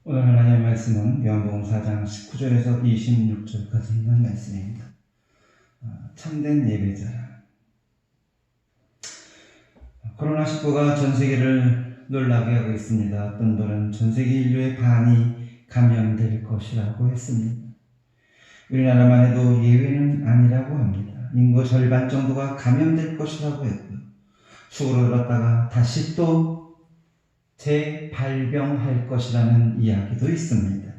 오늘 하나님의 말씀은 요한복음 4장 19절에서 26절까지 있는 말씀입니다. 참된 예배자라. 코로나19가 전 세계를 놀라게 하고 있습니다. 어떤 분은 전 세계 인류의 반이 감염될 것이라고 했습니다. 우리나라만 해도 예외는 아니라고 합니다. 인구 절반 정도가 감염될 것이라고 했고요. 수그러들었다가 다시 또 재발병할 것이라는 이야기도 있습니다.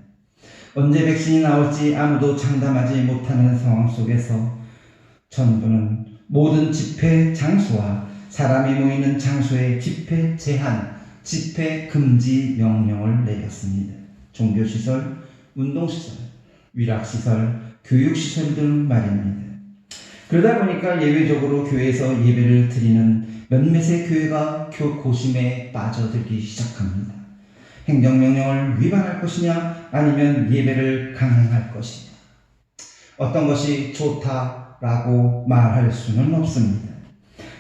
언제 백신이 나올지 아무도 장담하지 못하는 상황 속에서 정부는 모든 집회 장소와 사람이 모이는 장소의 집회 제한, 집회 금지 명령을 내렸습니다. 종교시설, 운동시설, 위락시설, 교육시설 등 말입니다. 그러다 보니까 예외적으로 교회에서 예배를 드리는 몇몇의 교회가 고심에 빠져들기 시작합니다. 행정명령을 위반할 것이냐 아니면 예배를 강행할 것이냐. 어떤 것이 좋다라고 말할 수는 없습니다.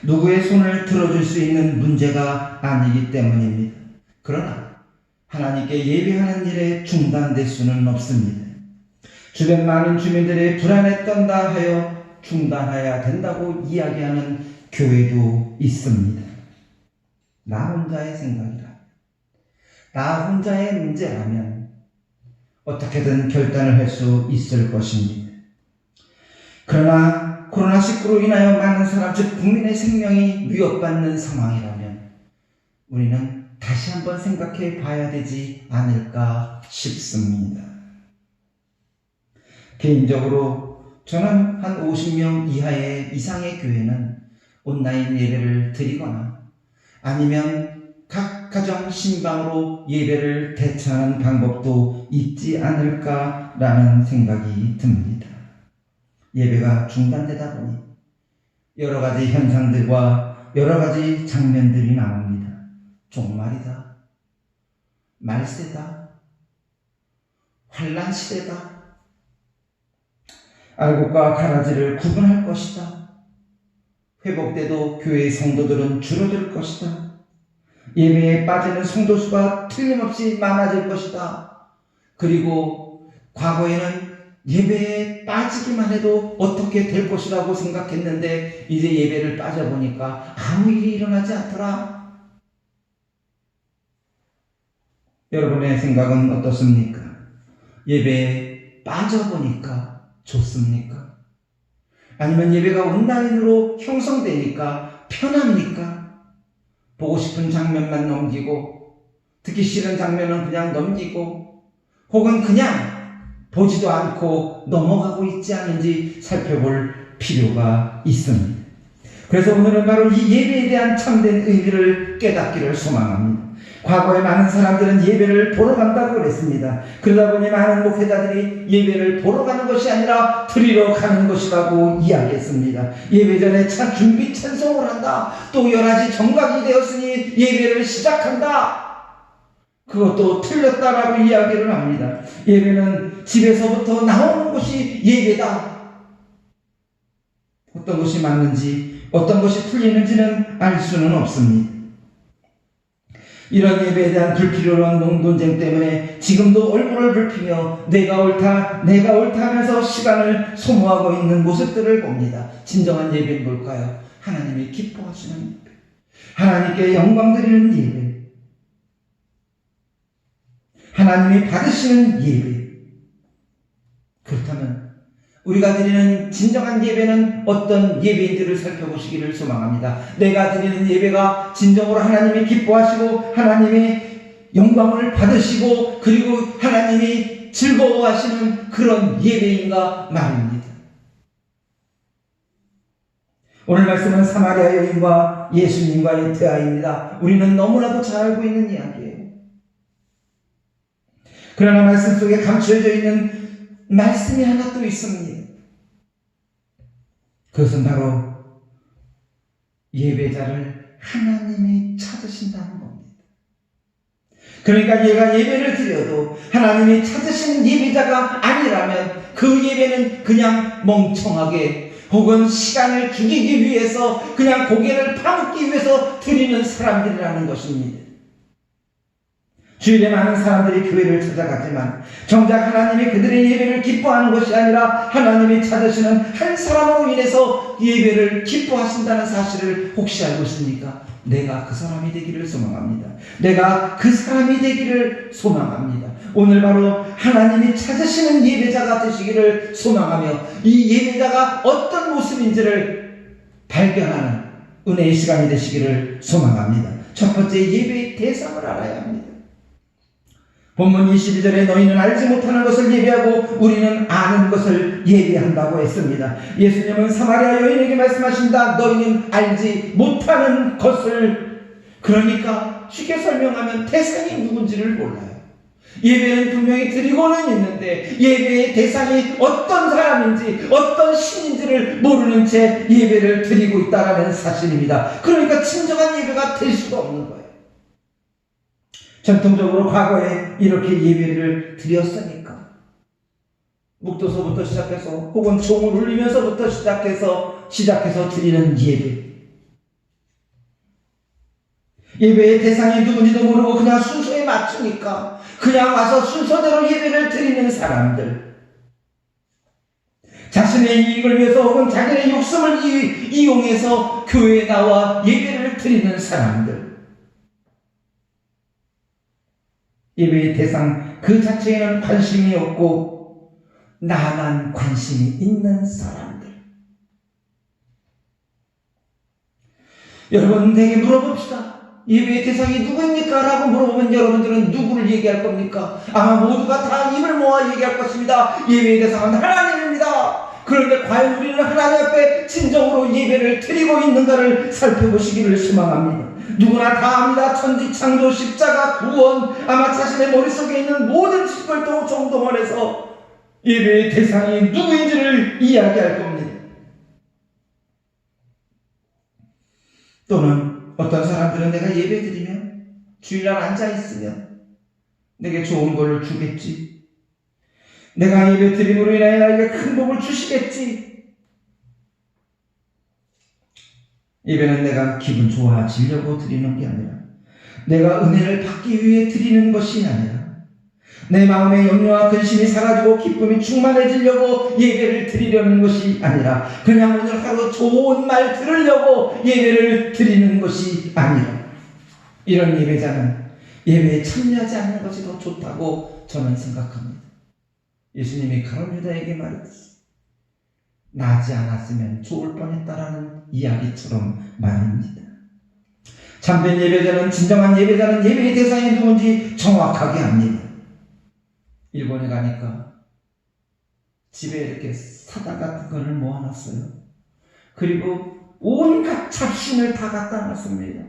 누구의 손을 들어줄 수 있는 문제가 아니기 때문입니다. 그러나 하나님께 예배하는 일에 중단될 수는 없습니다. 주변 많은 주민들의 불안에 떤다 하여 중단해야 된다고 이야기하는 교회도 있습니다. 나 혼자의 생각이라, 나 혼자의 문제라면 어떻게든 결단을 할 수 있을 것입니다. 그러나 코로나19로 인하여 많은 사람, 즉 국민의 생명이 위협받는 상황이라면 우리는 다시 한번 생각해 봐야 되지 않을까 싶습니다. 개인적으로 저는 한 50명 이상의 교회는 온라인 예배를 드리거나 아니면 각 가정 신방으로 예배를 대처하는 방법도 있지 않을까라는 생각이 듭니다. 예배가 중단되다 보니 여러 가지 현상들과 여러 가지 장면들이 나옵니다. 종말이다, 말세다, 환난 시대다, 알곡과 가라지를 구분할 것이다, 회복돼도 교회의 성도들은 줄어들 것이다, 예배에 빠지는 성도 수가 틀림없이 많아질 것이다, 그리고 과거에는 예배에 빠지기만 해도 어떻게 될 것이라고 생각했는데 이제 예배를 빠져보니까 아무 일이 일어나지 않더라. 여러분의 생각은 어떻습니까? 예배에 빠져보니까 좋습니까? 아니면 예배가 온라인으로 형성되니까 편합니까? 보고 싶은 장면만 넘기고 듣기 싫은 장면은 그냥 넘기고 혹은 그냥 보지도 않고 넘어가고 있지 않은지 살펴볼 필요가 있습니다. 그래서 오늘은 바로 이 예배에 대한 참된 의미를 깨닫기를 소망합니다. 과거에 많은 사람들은 예배를 보러 간다고 그랬습니다. 그러다 보니 많은 목회자들이 예배를 보러 가는 것이 아니라 드리러 가는 것이라고 이야기했습니다. 예배 전에 준비 찬송을 한다. 또 11시 정각이 되었으니 예배를 시작한다. 그것도 틀렸다라고 이야기를 합니다. 예배는 집에서부터 나오는 것이 예배다. 어떤 것이 맞는지 어떤 것이 틀리는지는 알 수는 없습니다. 이런 예배에 대한 불필요한 논쟁 때문에 지금도 얼굴을 붉히며 내가 옳다 하면서 시간을 소모하고 있는 모습들을 봅니다. 진정한 예배는 뭘까요? 하나님이 기뻐하시는 예배, 하나님께 영광 드리는 예배, 하나님이 받으시는 예배. 그렇다면 우리가 드리는 진정한 예배는 어떤 예배인지를 살펴보시기를 소망합니다. 내가 드리는 예배가 진정으로 하나님이 기뻐하시고 하나님의 영광을 받으시고 그리고 하나님이 즐거워하시는 그런 예배인가 말입니다. 오늘 말씀은 사마리아 여인과 예수님과의 대화입니다. 우리는 너무나도 잘 알고 있는 이야기예요. 그러나 말씀 속에 감춰져 있는 말씀이 하나 또 있습니다. 그것은 바로 예배자를 하나님이 찾으신다는 겁니다. 그러니까 얘가 예배를 드려도 하나님이 찾으신 예배자가 아니라면 그 예배는 그냥 멍청하게 혹은 시간을 죽이기 위해서 그냥 고개를 파묻기 위해서 드리는 사람들이라는 것입니다. 주일에 많은 사람들이 교회를 찾아가지만 정작 하나님이 그들의 예배를 기뻐하는 것이 아니라 하나님이 찾으시는 한 사람으로 인해서 예배를 기뻐하신다는 사실을 혹시 알고 있습니까? 내가 그 사람이 되기를 소망합니다. 내가 그 사람이 되기를 소망합니다. 오늘 바로 하나님이 찾으시는 예배자가 되시기를 소망하며 이 예배자가 어떤 모습인지를 발견하는 은혜의 시간이 되시기를 소망합니다. 첫 번째, 예배의 대상을 알아야 합니다. 본문 22절에 너희는 알지 못하는 것을 예배하고 우리는 아는 것을 예배한다고 했습니다. 예수님은 사마리아 여인에게 말씀하신다. 너희는 알지 못하는 것을, 그러니까 쉽게 설명하면 대상이 누군지를 몰라요. 예배는 분명히 드리고는 있는데 예배의 대상이 어떤 사람인지 어떤 신인지를 모르는 채 예배를 드리고 있다는 사실입니다. 그러니까 진정한 예배가 될 수가 없는 거예요. 전통적으로 과거에 이렇게 예배를 드렸으니까 묵도서부터 시작해서 혹은 종을 울리면서부터 시작해서 드리는 예배의 대상이 누군지도 모르고 그냥 순서에 맞추니까 그냥 와서 순서대로 예배를 드리는 사람들, 자신의 이익을 위해서 혹은 자기의 욕심을 이용해서 교회에 나와 예배를 드리는 사람들, 예배의 대상 그 자체에는 관심이 없고 나만 관심이 있는 사람들. 여러분, 내게 물어봅시다. 예배의 대상이 누구입니까? 라고 물어보면 여러분들은 누구를 얘기할 겁니까? 아마 모두가 다 입을 모아 얘기할 것입니다. 예배의 대상은 하나님입니다. 그런데 과연 우리는 하나님 앞에 진정으로 예배를 드리고 있는가를 살펴보시기를 소망합니다. 누구나 다 압니다. 천지 창조, 십자가, 구원, 아마 자신의 머릿속에 있는 모든 짓을 또 정동원해서 예배의 대상이 누구인지를 이야기할 겁니다. 또는 어떤 사람들은 내가 예배 드리면 주일날 앉아있으면 내게 좋은 걸 주겠지, 내가 예배 드림으로 인하여 나에게 큰 복을 주시겠지. 예배는 내가 기분 좋아지려고 드리는 게 아니라, 내가 은혜를 받기 위해 드리는 것이 아니라, 내 마음의 염려와 근심이 사라지고 기쁨이 충만해지려고 예배를 드리려는 것이 아니라, 그냥 오늘 하루 좋은 말 들으려고 예배를 드리는 것이 아니라, 이런 예배자는 예배에 참여하지 않는 것이 더 좋다고 저는 생각합니다. 예수님이 가룟 유다에게 말했듯이 나지 않았으면 좋을 뻔했다라는 이야기처럼 말입니다. 참된 예배자는, 진정한 예배자는 예배의 대상이 누군지 정확하게 압니다. 일본에 가니까 집에 이렇게 사다 같은 거를 모아놨어요. 그리고 온갖 잡신을 다 갖다 놨습니다.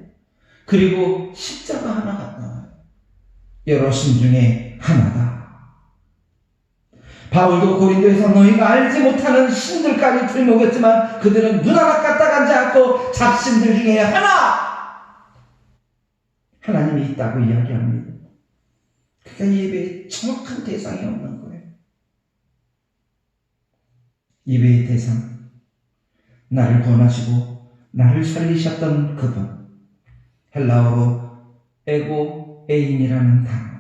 그리고 십자가 하나 갖다 놔요. 여러 신 중에 하나다. 바울도 고린도에서 너희가 알지 못하는 신들까지 들먹였지만 그들은 눈 하나 까딱하지 않고 잡신들 중에 하나님이 있다고 이야기합니다. 그러니까 예배의 정확한 대상이 없는 거예요. 예배의 대상, 나를 구원하시고 나를 살리셨던 그분, 헬라어로 에고에인이라는 단어.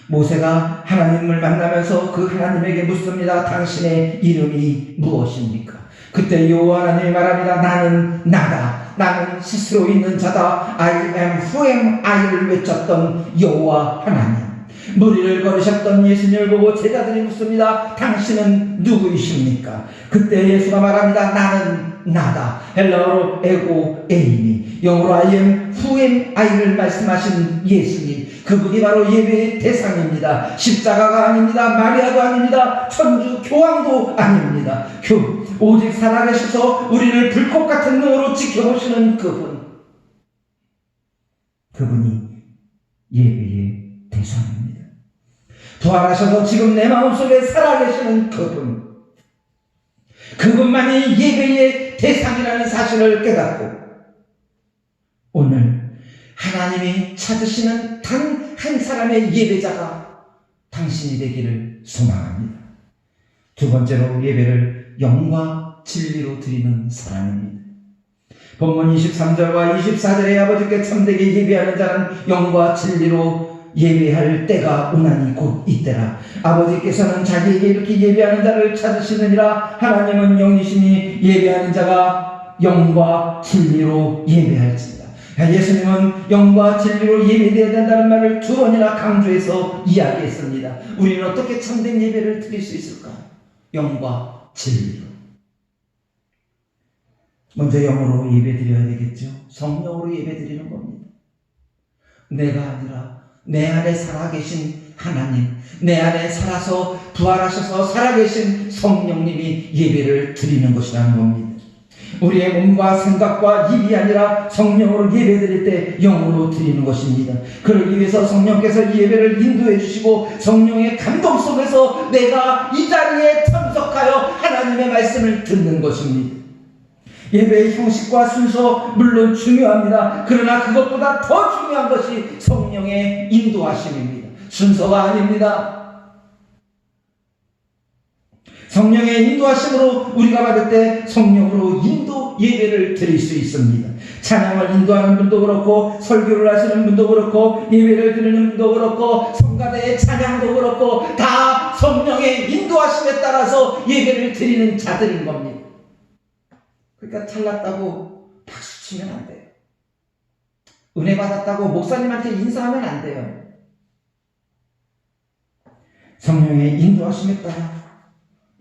모세가 하나님을 만나면서 그 하나님에게 묻습니다. 당신의 이름이 무엇입니까? 그때 여호와 하나님이 말합니다. 나는 나다. 나는 스스로 있는 자다. I am who am I를 외쳤던 여호와 하나님. 무리를 걸으셨던 예수님을 보고 제자들이 묻습니다. 당신은 누구이십니까? 그때 예수가 말합니다. 나는 나다. 헬라어로 에고에이미, 영어로 I am who am I를 말씀하신 예수님, 그분이 바로 예배의 대상입니다. 십자가가 아닙니다. 마리아도 아닙니다. 천주 교황도 아닙니다. 오직 살아계셔서 우리를 불꽃 같은 눈으로 지켜보시는 그분이 예배의 대상입니다. 부활하셔서 지금 내 마음속에 살아계시는 그분만이 예배의 대상이라는 사실을 깨닫고 오늘 하나님이 찾으시는 단 한 사람의 예배자가 당신이 되기를 소망합니다. 두 번째로, 예배를 영과 진리로 드리는 사람입니다. 본문 23절과 24절에 아버지께 참되게 예배하는 자는 영과 진리로 예배할 때가 오나니 곧 이때라. 아버지께서는 자기에게 이렇게 예배하는 자를 찾으시느니라. 하나님은 영이시니 예배하는 자가 영과 진리로 예배할지니라. 예수님은 영과 진리로 예배되어야 된다는 말을 2번이나 강조해서 이야기했습니다. 우리는 어떻게 참된 예배를 드릴 수 있을까? 영과 진리로. 먼저 영으로 예배드려야 되겠죠. 성령으로 예배드리는 겁니다. 내가 아니라 내 안에 살아계신 하나님, 내 안에 살아서 부활하셔서 살아계신 성령님이 예배를 드리는 것이라는 겁니다. 우리의 몸과 생각과 입이 아니라 성령으로 예배드릴 때 영으로 드리는 것입니다. 그러기 위해서 성령께서 이 예배를 인도해 주시고 성령의 감동 속에서 내가 이 자리에 참석하여 하나님의 말씀을 듣는 것입니다. 예배의 형식과 순서 물론 중요합니다. 그러나 그것보다 더 중요한 것이 성령의 인도하심입니다. 순서가 아닙니다. 성령의 인도하심으로 우리가 받을 때 성령으로 인도 예배를 드릴 수 있습니다. 찬양을 인도하는 분도 그렇고 설교를 하시는 분도 그렇고 예배를 드리는 분도 그렇고 성가대의 찬양도 그렇고 다 성령의 인도하심에 따라서 예배를 드리는 자들인 겁니다. 그러니까 잘났다고 박수 치면 안 돼요. 은혜 받았다고 목사님한테 인사하면 안 돼요. 성령의 인도하심에 따라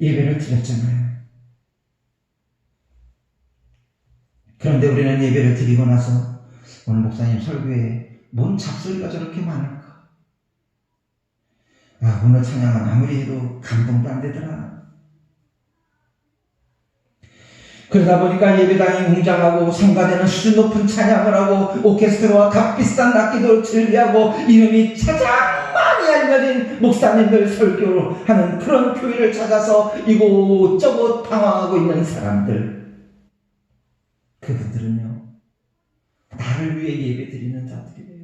예배를 드렸잖아요. 그런데 우리는 예배를 드리고 나서 오늘 목사님 설교에 뭔 잡소리가 저렇게 많을까? 아, 오늘 찬양은 아무리 해도 감동도 안 되더라. 그러다 보니까 예배당이 웅장하고 성가대는 수준 높은 찬양을 하고 오케스트라와 값비싼 악기도 즐비하고 이름이 가장 많이 알려진 목사님들 설교를 하는 그런 교회를 찾아서 이곳저곳 방황하고 있는 사람들, 그분들은요 나를 위해 예배드리는 자들이에요.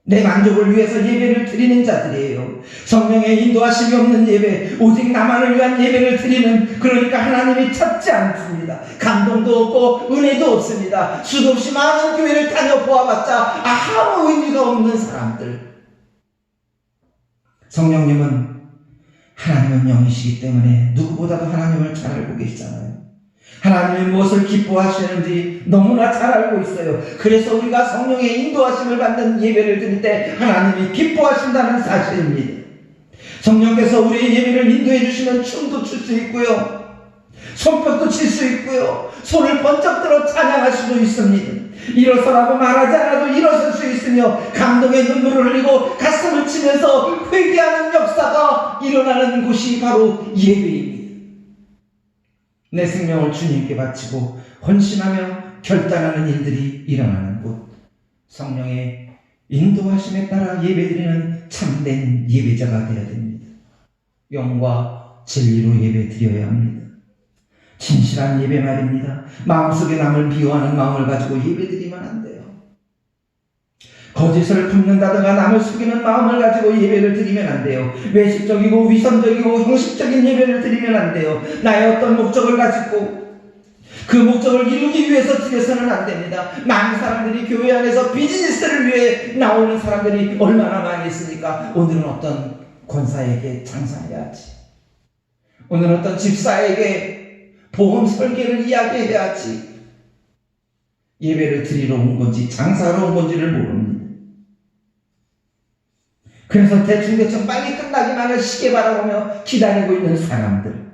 내 만족을 위해서 예배를 드리는 자들이에요. 성령의 인도하심이 없는 예배, 오직 나만을 위한 예배를 드리는, 그러니까 하나님이 찾지 않습니다. 감동도 없고 은혜도 없습니다. 수도 없이 많은 교회를 다녀보아봤자 아무 의미가 없는 사람들. 성령님은, 하나님은 영이시기 때문에 누구보다도 하나님을 잘 알고 계시잖아요. 하나님이 무엇을 기뻐하시는지 너무나 잘 알고 있어요. 그래서 우리가 성령의 인도하심을 받는 예배를 드릴 때 하나님이 기뻐하신다는 사실입니다. 성령께서 우리의 예배를 인도해 주시면 춤도 출 수 있고요, 손뼉도 칠 수 있고요, 손을 번쩍 들어 찬양할 수도 있습니다. 일어서라고 말하지 않아도 일어설 수 있으며 감동의 눈물을 흘리고 가슴을 치면서 회개하는 역사가 일어나는 곳이 바로 예배입니다. 내 생명을 주님께 바치고 헌신하며 결단하는 일들이 일어나는 곳, 성령의 인도하심에 따라 예배드리는 참된 예배자가 되어야 됩니다. 영과 진리로 예배드려야 합니다. 진실한 예배 말입니다. 마음속에 남을 미워하는 마음을 가지고 예배드리면 안 돼요. 거짓을 품는다든가 남을 속이는 마음을 가지고 예배를 드리면 안 돼요. 외식적이고 위선적이고 형식적인 예배를 드리면 안 돼요. 나의 어떤 목적을 가지고 그 목적을 이루기 위해서 드려서는 안 됩니다. 많은 사람들이 교회 안에서 비즈니스를 위해 나오는 사람들이 얼마나 많이 있습니까? 오늘은 어떤 권사에게 장사해야지, 오늘 어떤 집사에게 보험 설계를 이야기해야지. 예배를 드리러 온 건지 장사하러 온 건지를 모릅니다. 그래서 대충 빨리 끝나기만을 시계 바라보며 기다리고 있는 사람들,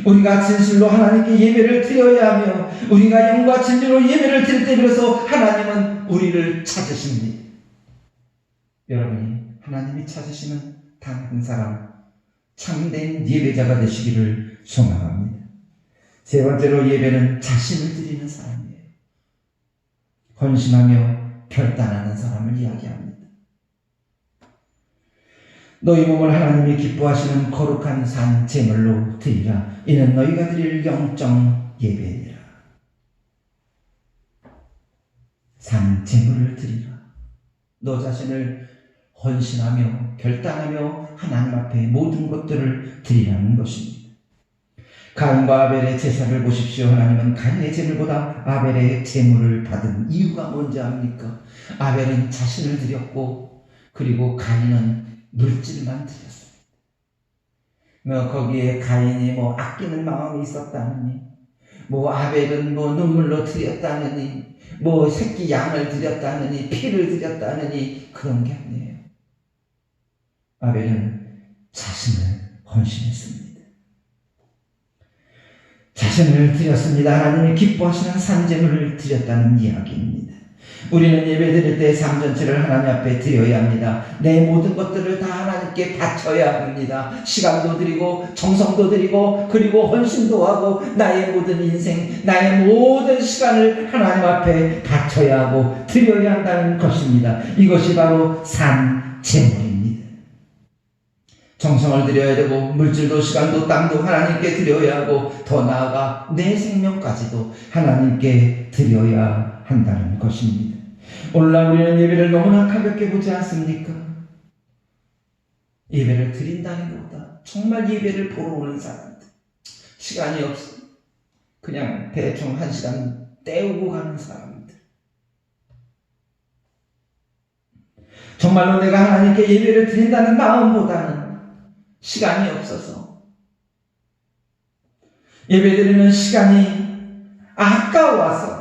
우리가 진실로 하나님께 예배를 드려야 하며 우리가 영과 진리로 예배를 드릴 때 비로소 하나님은 우리를 찾으십니다. 여러분이 하나님이 찾으시는 단 한 사람, 참된 예배자가 되시기를 소망합니다. 세 번째로 예배는 자신을 드리는 사람이에요. 헌신하며 결단하는 사람을 이야기합니다. 너희 몸을 하나님이 기뻐하시는 거룩한 산 제물로 드리라. 이는 너희가 드릴 영적 예배니라. 산 제물을 드리라. 너 자신을 헌신하며 결단하며 하나님 앞에 모든 것들을 드리라는 것입니다. 가인과 아벨의 제사를 보십시오. 하나님은 가인의 제물보다 아벨의 제물을 받은 이유가 뭔지 압니까? 아벨은 자신을 드렸고 그리고 가인은 물질만 드렸습니다. 거기에 가인이 아끼는 마음이 있었다느니, 아벨은 눈물로 드렸다느니, 새끼 양을 드렸다느니, 피를 드렸다느니, 그런 게 아니에요. 아벨은 자신을 헌신했습니다. 자신을 드렸습니다. 하나님이 기뻐하시는 산제물을 드렸다는 이야기입니다. 우리는 예배 드릴 때 삶 전체를 하나님 앞에 드려야 합니다. 내 모든 것들을 다 하나님께 바쳐야 합니다. 시간도 드리고 정성도 드리고 그리고 헌신도 하고 나의 모든 인생, 나의 모든 시간을 하나님 앞에 바쳐야 하고 드려야 한다는 것입니다. 이것이 바로 산제물입니다. 정성을 드려야 되고 물질도 시간도 땀도 하나님께 드려야 하고 더 나아가 내 생명까지도 하나님께 드려야 한다는 것입니다. 오늘날 우리는 예배를 너무나 가볍게 보지 않습니까? 예배를 드린다는 것보다 정말 예배를 보러 오는 사람들, 시간이 없어 그냥 대충 1시간 때우고 가는 사람들, 정말로 내가 하나님께 예배를 드린다는 마음보다는 시간이 없어서 예배드리는 시간이 아까워서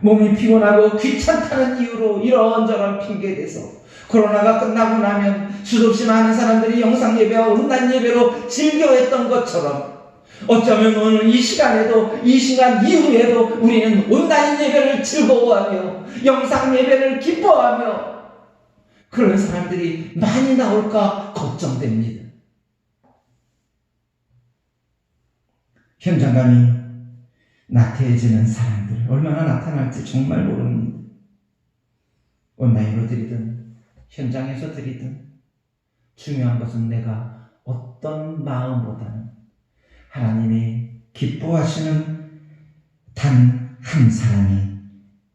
몸이 피곤하고 귀찮다는 이유로 이런저런 핑계대서 코로나가 끝나고 나면 수없이 많은 사람들이 영상 예배와 온라인 예배로 즐겨했던 것처럼 어쩌면 오늘 이 시간에도, 이 시간 이후에도 우리는 온라인 예배를 즐거워하며 영상 예배를 기뻐하며 그런 사람들이 많이 나올까 걱정됩니다. 현장감이 나태해지는 사람들 얼마나 나타날지 정말 모릅니다. 온라인으로 드리든 현장에서 드리든 중요한 것은 내가 어떤 마음보다는 하나님이 기뻐하시는 단 한 사람이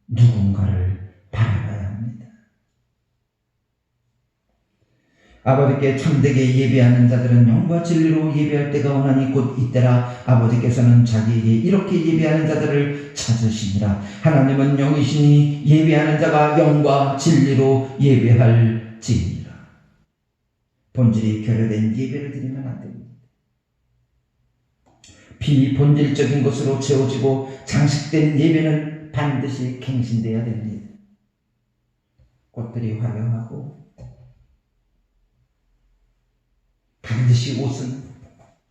누군가를 바라봐야 합니다. 아버지께 참되게 예배하는 자들은 영과 진리로 예배할 때가 오나니 곧 이때라. 아버지께서는 자기에게 이렇게 예배하는 자들을 찾으시니라. 하나님은 영이시니 예배하는 자가 영과 진리로 예배할지니라. 본질이 결여된 예배를 드리면 안 됩니다. 비본질적인 것으로 채워지고 장식된 예배는 반드시 갱신되어야 됩니다. 꽃들이 화려하고 반드시 옷은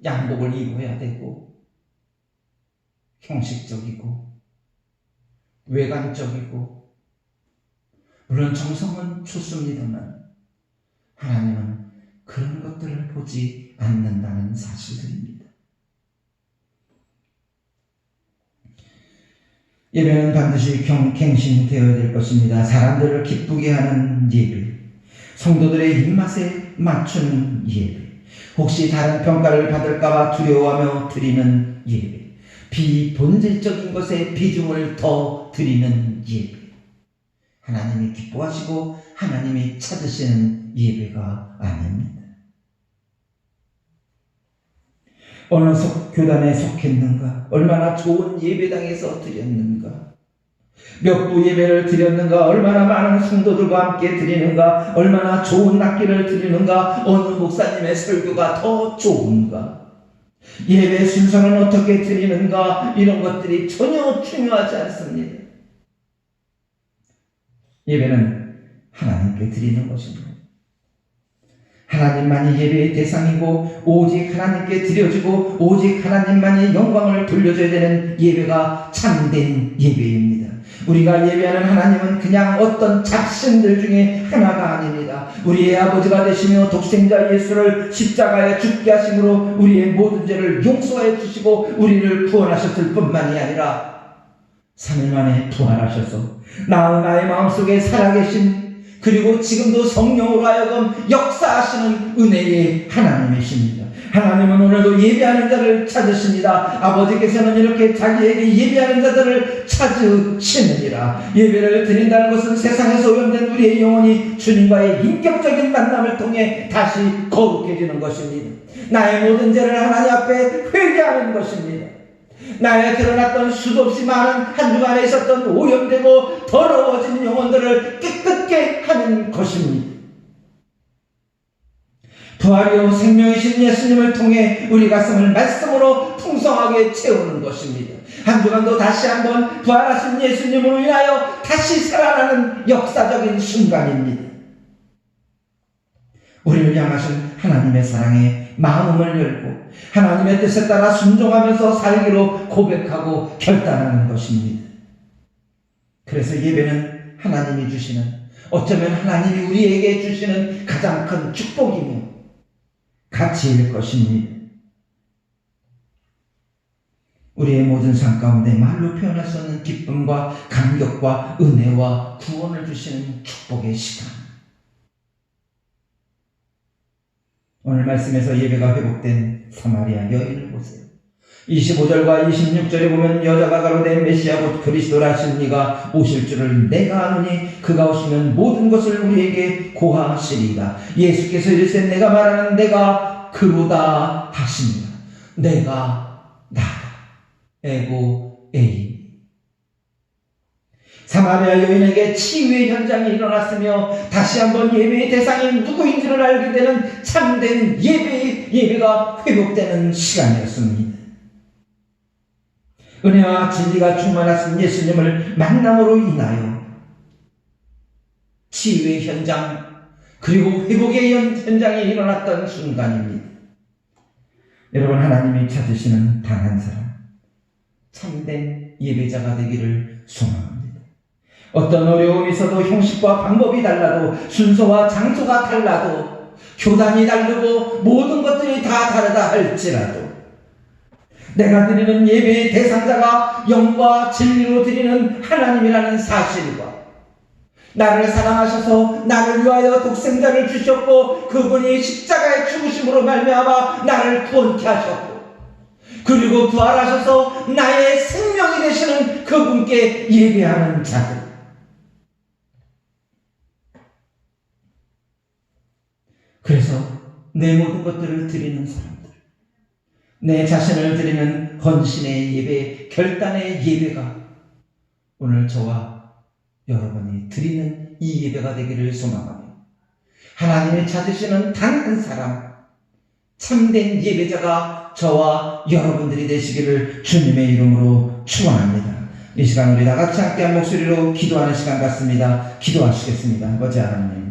양복을 입어야 되고 형식적이고 외관적이고 물론 정성은 좋습니다만 하나님은 그런 것들을 보지 않는다는 사실들입니다. 예배는 반드시 갱신되어야 될 것입니다. 사람들을 기쁘게 하는 예배, 성도들의 입맛에 맞추는 예배, 혹시 다른 평가를 받을까봐 두려워하며 드리는 예배, 비본질적인 것에 비중을 더 드리는 예배, 하나님이 기뻐하시고 하나님이 찾으시는 예배가 아닙니다. 어느 교단에 속했는가? 얼마나 좋은 예배당에서 드렸는가? 몇 부 예배를 드렸는가? 얼마나 많은 성도들과 함께 드리는가? 얼마나 좋은 악기를 드리는가? 어느 목사님의 설교가 더 좋은가? 예배 순서는 어떻게 드리는가? 이런 것들이 전혀 중요하지 않습니다. 예배는 하나님께 드리는 것입니다. 하나님만이 예배의 대상이고 오직 하나님께 드려지고 오직 하나님만이 영광을 돌려줘야 되는 예배가 참된 예배입니다. 우리가 예배하는 하나님은 그냥 어떤 잡신들 중에 하나가 아닙니다. 우리의 아버지가 되시며 독생자 예수를 십자가에 죽게 하심으로 우리의 모든 죄를 용서해 주시고 우리를 구원하셨을 뿐만이 아니라 3일 만에 부활하셔서 나의 마음속에 살아계신 그리고 지금도 성령으로 하여금 역사하시는 은혜의 하나님이십니다. 하나님은 오늘도 예배하는 자를 찾으십니다. 아버지께서는 이렇게 자기에게 예배하는 자들을 찾으시느니라. 예배를 드린다는 것은 세상에서 오염된 우리의 영혼이 주님과의 인격적인 만남을 통해 다시 거룩해지는 것입니다. 나의 모든 죄를 하나님 앞에 회개하는 것입니다. 나의 드러났던 수도 없이 많은 한 주간에 있었던 오염되고 더러워진 영혼들을 깨끗게 하는 것입니다. 부활이요 생명이신 예수님을 통해 우리 가슴을 말씀으로 풍성하게 채우는 것입니다. 한 주간도 다시 한번 부활하신 예수님으로 인하여 다시 살아나는 역사적인 순간입니다. 우리를 향하신 하나님의 사랑에 마음을 열고 하나님의 뜻에 따라 순종하면서 살기로 고백하고 결단하는 것입니다. 그래서 예배는 하나님이 주시는, 어쩌면 하나님이 우리에게 주시는 가장 큰 축복이며 가치일 것입니다. 우리의 모든 삶 가운데 말로 표현할 수 없는 기쁨과 감격과 은혜와 구원을 주시는 축복의 시간. 오늘 말씀에서 예배가 회복된 사마리아 여인을 보세요. 25절과 26절에 보면 여자가 가로되 메시아 곧 그리스도라 하신 이가 오실 줄을 내가 아노니 그가 오시면 모든 것을 우리에게 고하시리이다. 예수께서 이르시되 내가 말하는 내가 그로다 하시니라. 내가 나다. 에고 에이. 사마리아 여인에게 치유의 현장이 일어났으며 다시 한번 예배의 대상이 누구인지를 알게 되는 참된 예배가 회복되는 시간이었습니다. 은혜와 진리가 충만하신 예수님을 만남으로 인하여 치유의 현장 그리고 회복의 현장이 일어났던 순간입니다. 여러분, 하나님이 찾으시는 단 한 사람, 참된 예배자가 되기를 소망합니다. 어떤 어려움이 있어도 형식과 방법이 달라도 순서와 장소가 달라도 교단이 다르고 모든 것들이 다 다르다 할지라도 내가 드리는 예배의 대상자가 영과 진리로 드리는 하나님이라는 사실과 나를 사랑하셔서 나를 위하여 독생자를 주셨고 그분이 십자가의 죽으심으로 말미암아 나를 구원케 하셨고 그리고 부활하셔서 나의 생명이 되시는 그분께 예배하는 자들, 그래서 내 모든 것들을 드리는 사람들, 내 자신을 드리는 헌신의 예배, 결단의 예배가 오늘 저와 여러분이 드리는 이 예배가 되기를 소망하며 하나님이 찾으시는 단 한 사람, 참된 예배자가 저와 여러분들이 되시기를 주님의 이름으로 축원합니다. 이 시간 우리 다 같이 함께 한 목소리로 기도하는 시간 같습니다. 기도하시겠습니다. 아버지 하나님,